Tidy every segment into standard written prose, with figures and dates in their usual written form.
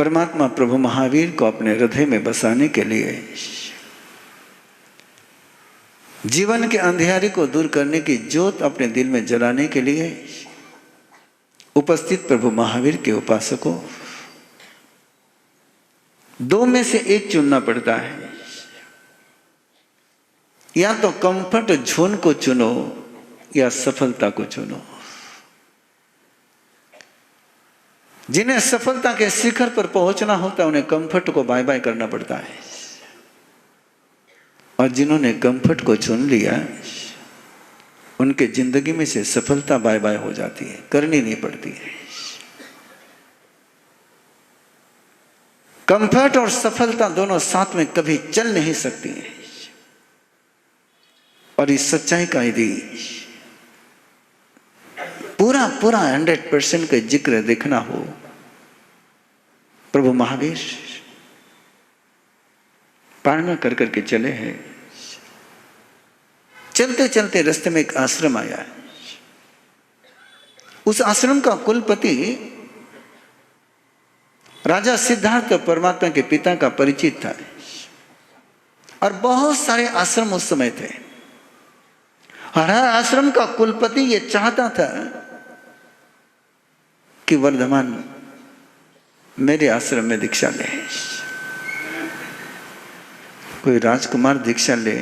परमात्मा प्रभु महावीर को अपने हृदय में बसाने के लिए, जीवन के अंधियारे को दूर करने की ज्योत अपने दिल में जलाने के लिए उपस्थित प्रभु महावीर के उपासकों, दो में से एक चुनना पड़ता है। या तो कंफर्ट जोन को चुनो या सफलता को चुनो। जिन्हें सफलता के शिखर पर पहुंचना होता है उन्हें कंफर्ट को बाय बाय करना पड़ता है, और जिन्होंने कंफर्ट को चुन लिया उनके जिंदगी में से सफलता बाय बाय हो जाती है, करनी नहीं पड़ती है। कंफर्ट और सफलता दोनों साथ में कभी चल नहीं सकती है। और इस सच्चाई का यदि पूरा 100% का जिक्र देखना हो, प्रभु महावीर पारणा कर करके चले हैं। चलते चलते रास्ते में एक आश्रम आया। उस आश्रम का कुलपति राजा सिद्धार्थ परमात्मा के पिता का परिचित था, और बहुत सारे आश्रम उस समय थे। हर आश्रम का कुलपति ये चाहता था कि वर्धमान मेरे आश्रम में दीक्षा ले। कोई राजकुमार दीक्षा ले,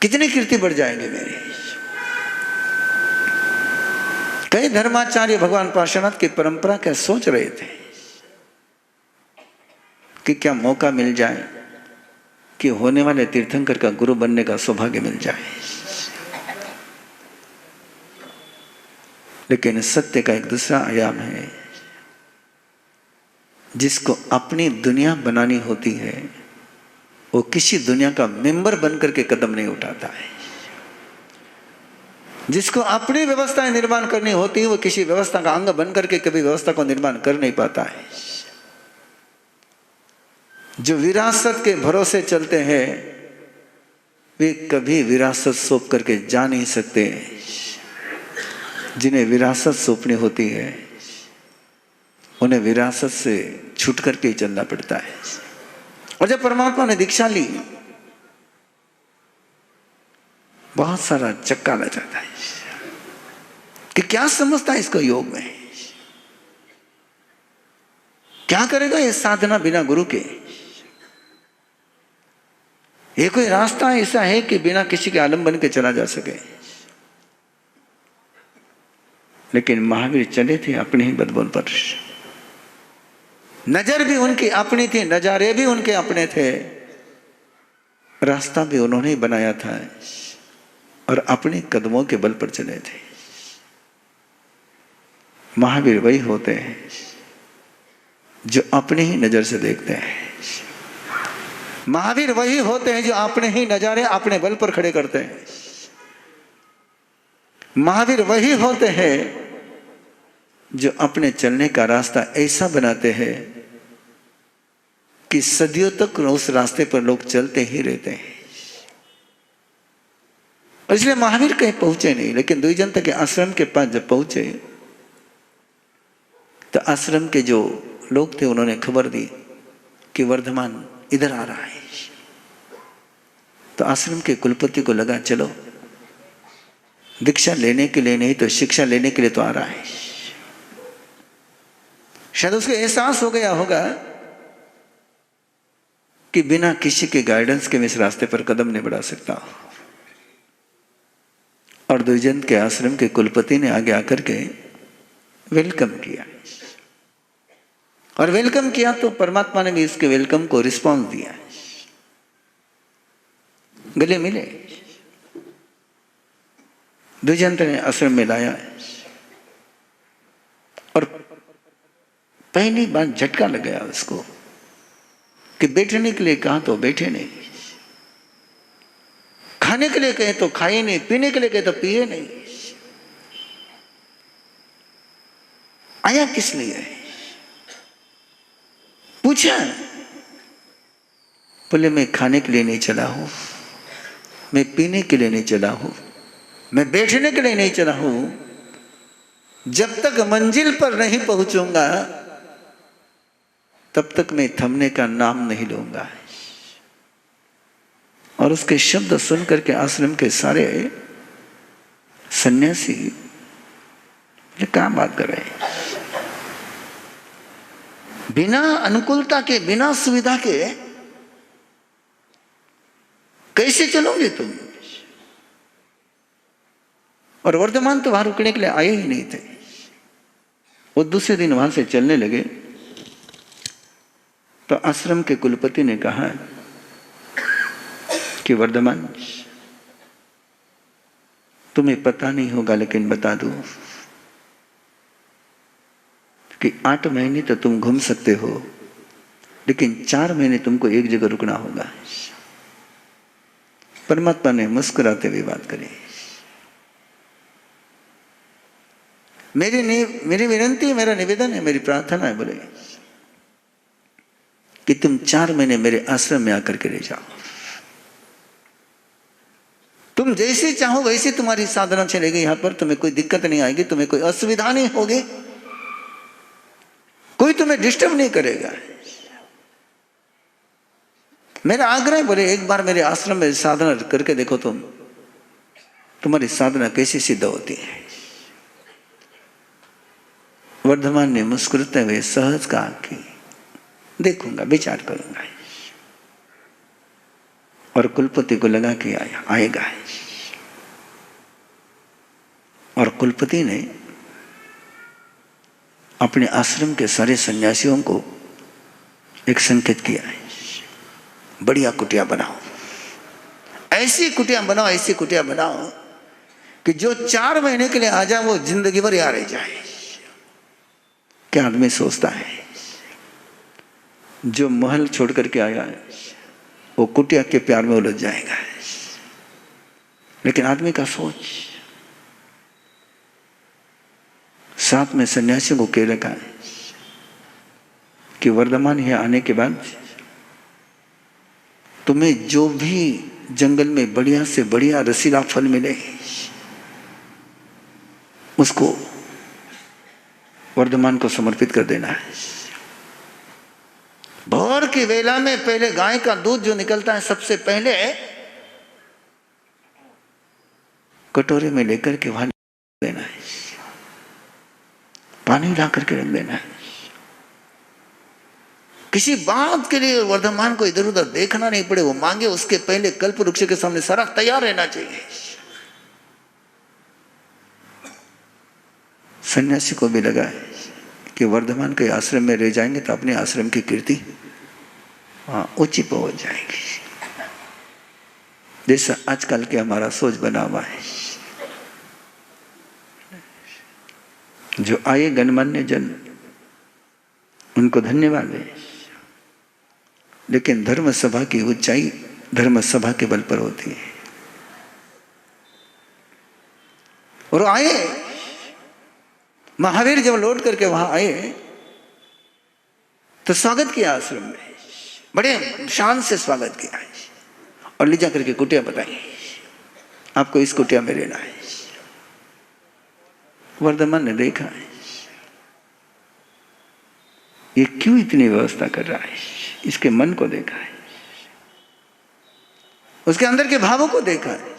कितनी कीर्ति बढ़ जाएगी मेरी। कई धर्माचार्य भगवान पार्श्वनाथ की परंपरा क्या सोच रहे थे कि क्या मौका मिल जाए कि होने वाले तीर्थंकर का गुरु बनने का सौभाग्य मिल जाए। लेकिन सत्य का एक दूसरा आयाम है, जिसको अपनी दुनिया बनानी होती है वो किसी दुनिया का मेंबर बनकर के कदम नहीं उठाता है। जिसको अपनी व्यवस्थाएं निर्माण करनी होती है वो किसी व्यवस्था का अंग बनकर के कभी व्यवस्था को निर्माण कर नहीं पाता है। जो विरासत के भरोसे चलते हैं वे कभी विरासत सौंप करके जा नहीं सकते। जिन्हें विरासत सौंपनी होती है उन्हें विरासत से छूट करके ही चलना पड़ता है। और जब परमात्मा ने दीक्षा ली, बहुत सारा चक्का लग जाता है कि क्या समझता है इसको योग में, क्या करेगा ये साधना बिना गुरु के। ये कोई रास्ता ऐसा है कि बिना किसी के आलम बन के चला जा सके। लेकिन महावीर चले थे अपने ही बदबोल पर। नजर भी उनकी अपनी थी, नजारे भी उनके अपने थे, रास्ता भी उन्होंने ही बनाया था और अपने कदमों के बल पर चले थे। महावीर वही होते हैं जो अपने ही नजर से देखते हैं। महावीर वही होते हैं जो अपने ही नजारे अपने बल पर खड़े करते हैं। महावीर वही होते हैं जो अपने चलने का रास्ता ऐसा बनाते हैं कि सदियों तक उस रास्ते पर लोग चलते ही रहते हैं। इसलिए महावीर कहीं पहुंचे नहीं, लेकिन द्विजंत के आश्रम के पास जब पहुंचे तो आश्रम के जो लोग थे उन्होंने खबर दी कि वर्धमान इधर आ रहा है। तो आश्रम के कुलपति को लगा चलो दीक्षा लेने के लिए नहीं तो शिक्षा लेने के लिए तो आ रहा है। शायद उसको एहसास हो गया होगा कि बिना किसी के गाइडेंस के मैं इस रास्ते पर कदम नहीं बढ़ा सकता। और द्विजंत के आश्रम के कुलपति ने आगे आकर के वेलकम किया, और वेलकम किया तो परमात्मा ने भी इसके वेलकम को रिस्पॉन्स दिया, गले मिले। द्विजंत ने आश्रम में लाया और पहली बार झटका लग गया उसको कि बैठने के लिए कहा तो बैठे नहीं, खाने के लिए कहे तो खाए नहीं, पीने के लिए कहे तो पिए नहीं। आया किस लिए पूछा, बोले मैं खाने के लिए नहीं चला हूं, मैं पीने के लिए नहीं चला हूं, मैं बैठने के लिए नहीं चला हूं, जब तक मंजिल पर नहीं पहुंचूंगा तब तक मैं थमने का नाम नहीं लूंगा। और उसके शब्द सुन करके आश्रम के सारे सन्यासी ये क्या बात कर रहे हैं, बिना अनुकूलता के, बिना सुविधा के कैसे चलोगे तुम? और वर्धमान तो वहां रुकने के लिए आए ही नहीं थे। वो दूसरे दिन वहां से चलने लगे तो आश्रम के कुलपति ने कहा कि वर्धमान, तुम्हें पता नहीं होगा लेकिन बता दूं कि 8 महीने तो तुम घूम सकते हो, लेकिन 4 महीने तुमको एक जगह रुकना होगा। परमात्मा ने मुस्कुराते हुए बात करी। मेरी विनती, मेरा निवेदन है, मेरी प्रार्थना है, बोले कि तुम 4 महीने मेरे आश्रम में आकर के रह जाओ। तुम जैसे चाहो वैसे तुम्हारी साधना चलेगी। यहां पर तुम्हें कोई दिक्कत नहीं आएगी, तुम्हें कोई असुविधा नहीं होगी, कोई तुम्हें डिस्टर्ब नहीं करेगा। मेरा आग्रह है, बोले एक बार मेरे आश्रम में साधना करके देखो, तुम्हारी साधना कैसी सिद्ध होती है। वर्धमान ने मुस्कुराते हुए सहज कहा कि देखूंगा, विचार करूंगा। और कुलपति को लगा कि आएगा। और कुलपति ने अपने आश्रम के सारे सन्यासियों को एक संकेत किया है, बढ़िया कुटिया बनाओ, ऐसी कुटिया बनाओ, ऐसी कुटिया बनाओ कि जो 4 महीने के लिए आ जाए वो जिंदगी भर यहाँ रह जाए। क्या आदमी सोचता है, जो महल छोड़ करके आया है वो कुटिया के प्यार में उलझ जाएगा। लेकिन आदमी का सोच, साथ में सन्यासियों को कह रखा है कि वर्धमान यहाँ आने के बाद तुम्हें जो भी जंगल में बढ़िया से बढ़िया रसीला फल मिले उसको वर्धमान को समर्पित कर देना है। भोर की वेला में पहले गाय का दूध जो निकलता है सबसे पहले कटोरे में लेकर के वहां देना है, पानी ला करके रख देना है। किसी बात के लिए वर्धमान को इधर उधर देखना नहीं पड़े, वो मांगे उसके पहले कल्प वृक्ष के सामने सारा तैयार रहना चाहिए। सन्यासी को भी लगा है कि वर्धमान के आश्रम में रह जाएंगे तो अपने आश्रम की कीर्ति ऊंची पहुंच जाएगी, जैसा आजकल के हमारा सोच बना हुआ है। जो आए गणमान्य जन, उनको धन्यवाद है, लेकिन धर्म सभा की ऊंचाई धर्म सभा के बल पर होती है। और आए महावीर जब लौट करके वहां आए तो स्वागत किया आश्रम में, बड़े शान से स्वागत किया है और ले जाकर के कुटिया बताई, आपको इस कुटिया में रहना है। वर्धमान ने देखा है ये क्यों इतनी व्यवस्था कर रहा है, इसके मन को देखा है, उसके अंदर के भावों को देखा है,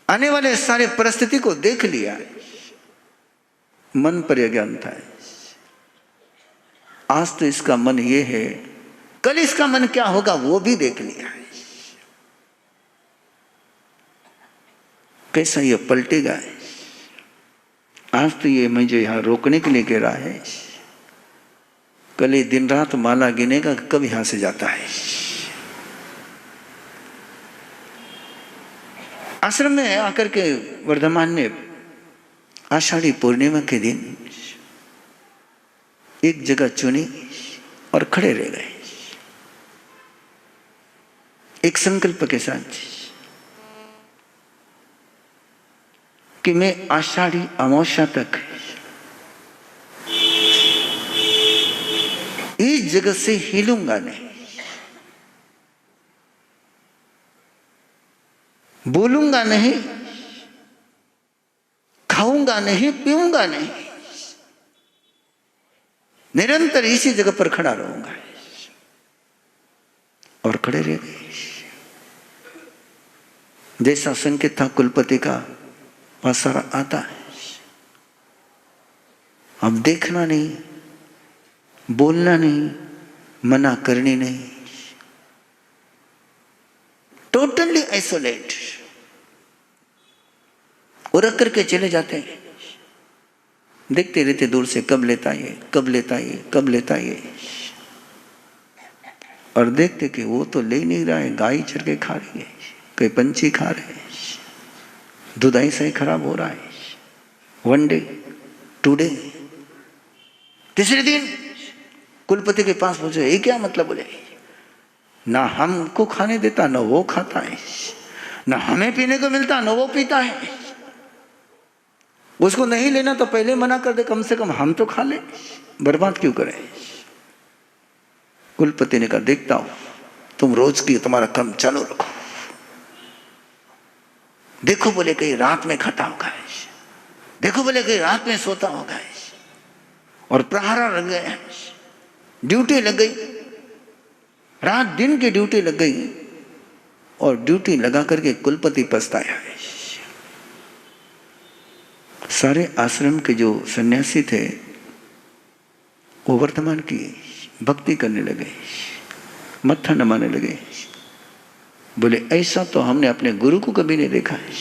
आने वाले सारे परिस्थिति को देख लिया है। मन पर यह ज्ञान था, आज तो इसका मन ये है, कल इसका मन क्या होगा वो भी देख लिया है। कैसा ये पलटेगा, आज तो ये मुझे यहां रोकने के लिए कह रहा है, कल ये दिन रात माला गिनेगा कब यहां से जाता है। आश्रम में आकर के वर्धमान ने आषाढ़ी पूर्णिमा के दिन एक जगह चुनी और खड़े रह गए एक संकल्प के साथ कि मैं आषाढ़ी अमावस्या तक इस जगह से हिलूंगा नहीं, बोलूंगा नहीं, खाऊंगा खाऊंगा नहीं, पीऊंगा नहीं, निरंतर इसी जगह पर खड़ा रहूंगा। और खड़े रह गए। जैसा संकेत था कुलपति का पासारा आता है। अब देखना नहीं, बोलना नहीं, मना करनी नहीं, टोटली आइसोलेट। और रख करके चले जाते हैं। देखते रहते दूर से, कब लेता ये, कब लेता ये, कब लेता ये। और देखते कि वो तो ले नहीं रहा है, गाय चर के खा रही है, कोई पंछी खा रहे हैं, दूध ऐसा ही खराब हो रहा है। 1 डे 2 डे, तीसरे दिन कुलपति के पास पूछे, ये क्या मतलब? बोले ना हमको खाने देता, ना वो खाता है, ना हमें पीने को मिलता, ना वो पीता है। उसको नहीं लेना तो पहले मना कर दे, कम से कम हम तो खा ले, बर्बाद क्यों करें? कुलपति ने कहा, देखता हूं, तुम रोज की तुम्हारा काम चालू रखो। देखो बोले कहीं रात में खाता होगा, देखो बोले कहीं रात में सोता होगा। और प्रहरा लग गए, ड्यूटी लग गई, रात दिन की ड्यूटी लग गई। और ड्यूटी लगा करके कुलपति पछताया है। सारे आश्रम के जो सन्यासी थे वो वर्तमान की भक्ति करने लगे, मत्था नमाने लगे। बोले ऐसा तो हमने अपने गुरु को कभी नहीं देखा है,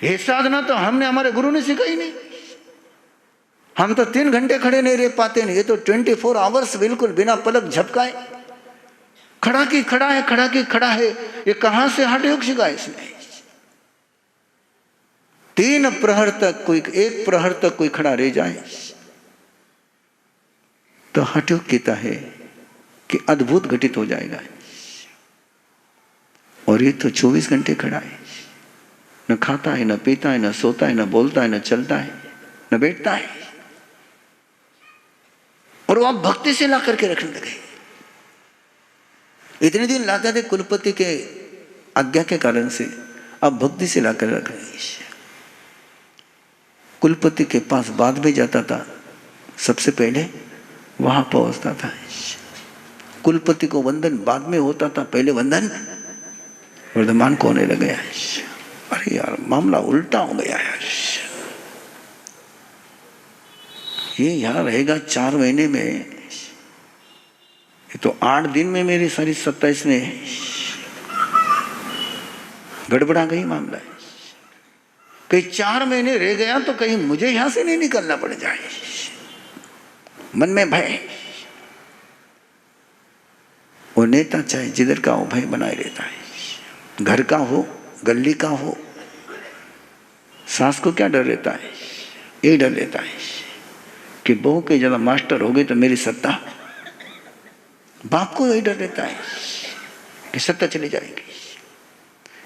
ये साधना तो हमने हमारे गुरु ने सिखाई नहीं। हम तो 3 घंटे खड़े नहीं रह पाते नहीं, ये तो 24 आवर्स बिल्कुल बिना पलक झपकाए खड़ा की खड़ा है, खड़ा की खड़ा है। ये कहां से हठ योग सिखाया इसने? 3 प्रहर तक कोई, 1 प्रहर तक कोई खड़ा रह जाए तो हठ योग कहता है कि अद्भुत घटित हो जाएगा। और ये तो 24 घंटे खड़ा है, न खाता है, न पीता है, न सोता है, न बोलता है, न चलता है, न बैठता है। और वो आप भक्ति से ला करके रखने लगे। इतने दिन लाते थे कुलपति के आज्ञा के कारण से, अब भक्ति से ला कर रख रहे। कुलपति के पास बाद में जाता था, सबसे पहले वहां पहुंचता था। कुलपति को वंदन बाद में होता था, पहले वंदन वर्धमान को होने लगे। अरे यार मामला उल्टा हो गया यार। ये यहाँ रहेगा 4 महीने में, ये तो 8 दिन में मेरी सारी 27 में गड़बड़ा गई मामला। कहीं 4 महीने रह गया तो कहीं मुझे यहां से नहीं निकलना पड़ जाए। मन में भय। वो नेता चाहे जिधर का हो भय बनाए रहता है, घर का हो, गली का हो। सास को क्या डर रहता है? ये डर रहता है कि बहू के ज्यादा मास्टर हो गई तो मेरी सत्ता। बाप को यही डर रहता है कि सत्ता चली जाएगी।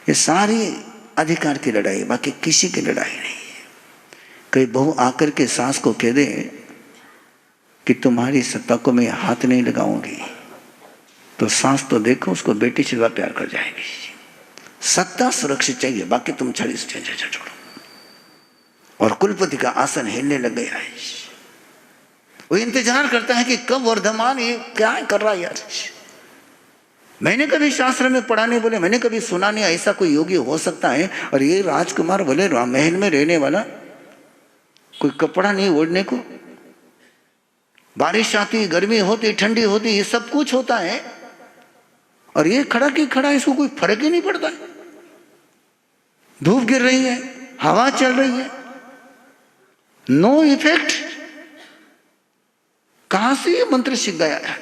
ये सारी अधिकार की लड़ाई, बाकी किसी की लड़ाई नहीं है। कई बहू आकर के सास को कह दे कि तुम्हारी सत्ता को मैं हाथ नहीं लगाऊंगी, तो सास तो देखो उसको बेटी से ज्यादा प्यार कर जाएगी। सत्ता सुरक्षित चाहिए, बाकी तुम छड़ी से छोड़ो। और कुलपति का आसन हिलने लग गया है। वो इंतजार करता है कि कब वर्धमान ये क्या कर रहा है यार। मैंने कभी शास्त्र में पढ़ा नहीं, बोले मैंने कभी सुना नहीं ऐसा कोई योगी हो सकता है। और ये राजकुमार बोले महल में रहने वाला, कोई कपड़ा नहीं ओढ़ने को, बारिश आती, गर्मी होती, ठंडी होती, ये सब कुछ होता है, और ये खड़ा की खड़ा, इसको कोई फर्क ही नहीं पड़ता है। धूप गिर रही है, हवा चल रही है, नो इफेक्ट। कहां से ये मंत्र सीख गया है?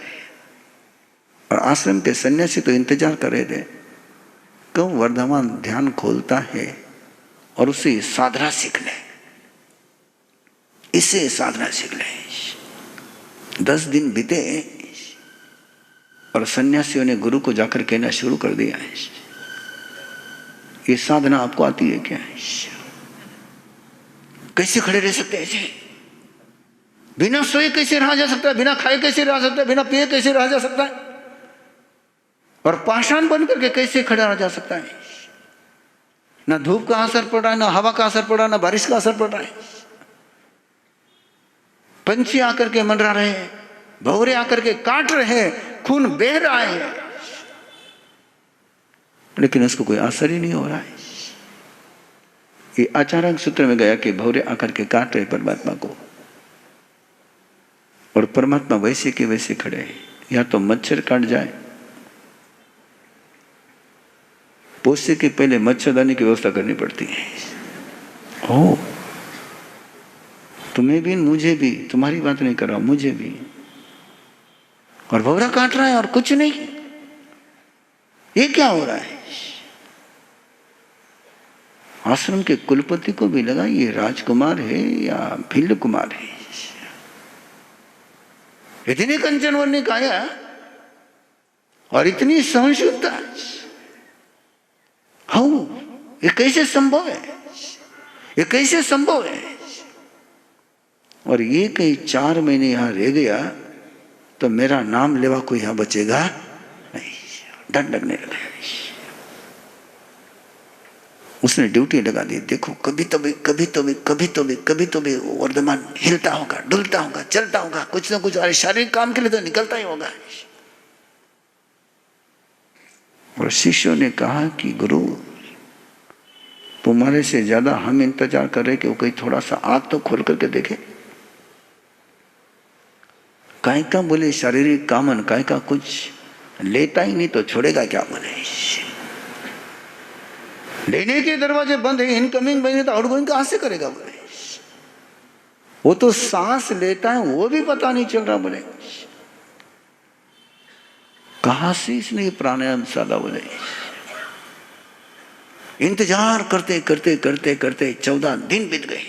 और आश्रम के सन्यासी तो इंतजार कर रहे थे कब वर्धमान ध्यान खोलता है और उसे साधना सीख ले, इससे साधना सीख ले। 10 दिन बीते और सन्यासियों ने गुरु को जाकर कहना शुरू कर दिया है, ये साधना आपको आती है क्या? कैसे खड़े रह सकते हैं ऐसे? बिना सोए कैसे रहा जा सकता है? बिना खाए कैसे रह सकता है? बिना पिए कैसे रहा जा सकता है? और पाषाण बन करके कैसे खड़ा रहा जा सकता है? ना धूप का असर पड़ रहा है, ना हवा का असर पड़ रहा है, ना बारिश का असर पड़ रहा है। पंछी आकर के मंडरा रहे हैं, भौरे आकर के काट रहे हैं, खून बह रहा है, लेकिन उसको कोई असर ही नहीं हो रहा है। ये आचार्य सूत्र में गया कि भौरे आकर के काट रहे परमात्मा को, और परमात्मा वैसे के वैसे खड़े हैं। या तो मच्छर काट जाए, पोषे के पहले मच्छरदानी की व्यवस्था करनी पड़ती है। हो तुम्हें भी, मुझे भी, तुम्हारी बात नहीं कर रहा हूं, मुझे भी। और भौरा काट रहा है और कुछ नहीं, ये क्या हो रहा है? आश्रम के कुलपति को भी लगा ये राजकुमार है या भिल्ल कुमार है। इतनी कंचन वर्णी काया और इतनी सहिष्णुता, हाँ ये कैसे संभव है? ये कैसे संभव है? और ये कहीं 4 महीने यहां रह गया तो मेरा नाम लेवा कोई यहां बचेगा नहीं, डर लगने लगा। उसने ड्यूटी लगा दी। देखो कभी तो भी वर्धमान हिलता होगा, डुलता होगा, चलता होगा, कुछ ना कुछ अरे शारीरिक काम के लिए तो निकलता ही होगा। और शिष्यों ने कहा कि गुरु तुम्हारे से ज्यादा हम इंतजार कर रहे कि वो कहीं थोड़ा सा आंख तो खोल करके देखे। काय का बोले शारीरिक कामन, काय का कुछ लेता ही नहीं तो छोड़ेगा क्या? बोले लेने के दरवाजे बंद है, इनकमिंग बंद है तो आउटगोइंग कहां से करेगा? बोले वो तो सांस लेता है वो भी पता नहीं चल रहा। बोले कहां से इसने प्राणायाम साधा? बोले इंतजार करते करते करते करते 14 दिन बीत गए।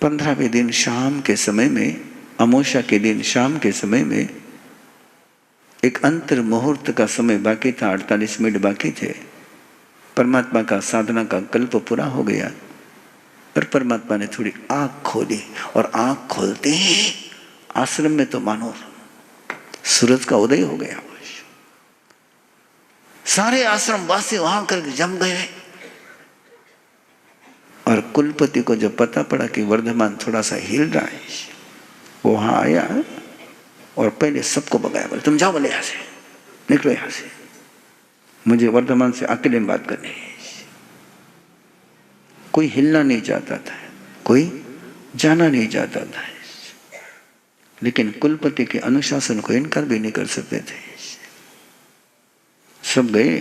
15वें दिन शाम के समय में, अमावस्या के दिन शाम के समय में एक अंतर मुहूर्त का समय बाकी था, 48 मिनट बाकी थे। परमात्मा का साधना का कल्प पूरा हो गया और परमात्मा ने थोड़ी आंख खोली, और आंख खोलते ही आश्रम में तो मानो सूरज का उदय हो गया। सारे आश्रम वासी वहां कर जम गए। और कुलपति को जब पता पड़ा कि वर्धमान थोड़ा सा हिल रहा है, वो वहां आया और पहले सबको भगाया। बोले तुम जाओ, बोले यहां से निकलो, यहां से मुझे वर्धमान से अकेले में बात करनी है। कोई हिलना नहीं चाहता था, कोई जाना नहीं चाहता था, लेकिन कुलपति के अनुशासन को इनकार भी नहीं कर सकते थे। सब गए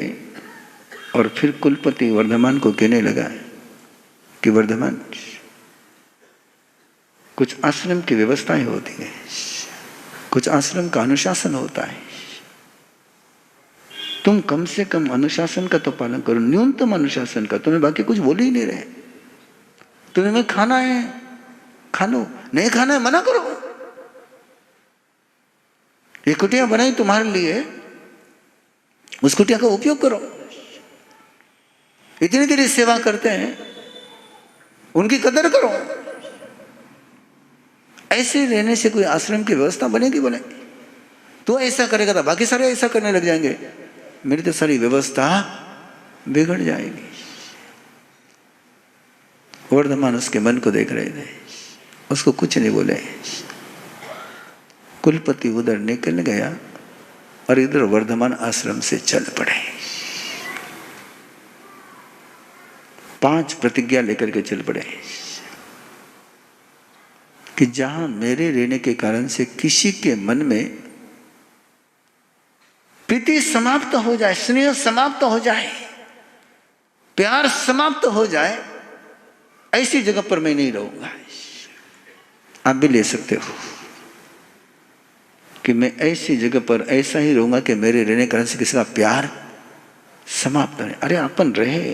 और फिर कुलपति वर्धमान को कहने लगा कि वर्धमान, कुछ आश्रम की व्यवस्थाएं होती है, कुछ आश्रम का अनुशासन होता है, तुम कम से कम अनुशासन का तो पालन करो, न्यूनतम अनुशासन का। तुम्हें बाकी कुछ बोल ही नहीं रहे। तुम्हें में खाना है खा लो, नहीं खाना है मना करो। ये कुटिया बनाई तुम्हारे लिए, उस कुटिया का उपयोग करो। इतनी तेरी सेवा करते हैं, उनकी कदर करो। ऐसे रहने से कोई आश्रम की व्यवस्था बनेगी? बोले तो ऐसा करेगा तो बाकी सारे ऐसा करने लग जाएंगे, मेरी तो सारी व्यवस्था बिगड़ जाएगी। वर्धमान उसके मन को देख रहे थे, उसको कुछ नहीं बोले। कुलपति उधर निकल गया और इधर वर्धमान आश्रम से चल पड़े। 5 प्रतिज्ञा लेकर के चल पड़े कि जहां मेरे रहने के कारण से किसी के मन में प्रीति समाप्त हो जाए, स्नेह समाप्त हो जाए, प्यार समाप्त हो जाए, ऐसी जगह पर मैं नहीं रहूंगा। आप भी ले सकते हो कि मैं ऐसी जगह पर ऐसा ही रहूंगा कि मेरे रहने के कारण से किसी का प्यार समाप्त नहीं। अरे अपन रहे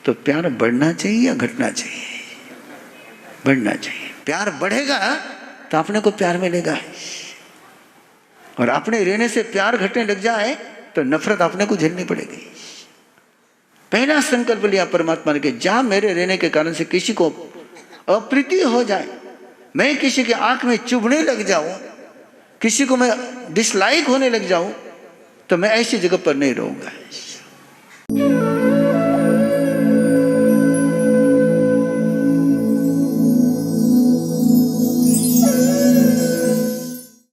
तो प्यार बढ़ना चाहिए या घटना चाहिए? बढ़ना चाहिए। प्यार बढ़ेगा तो अपने को प्यार मिलेगा, और अपने रहने से प्यार घटने लग जाए तो नफरत अपने को झेलनी पड़ेगी। पहला संकल्प लिया परमात्मा ने कि जहां मेरे रहने के कारण से किसी को अप्रीति हो जाए, मैं किसी की आंख में चुभने लग जाऊं, किसी को मैं डिसलाइक होने लग जाऊं, तो मैं ऐसी जगह पर नहीं रहूंगा।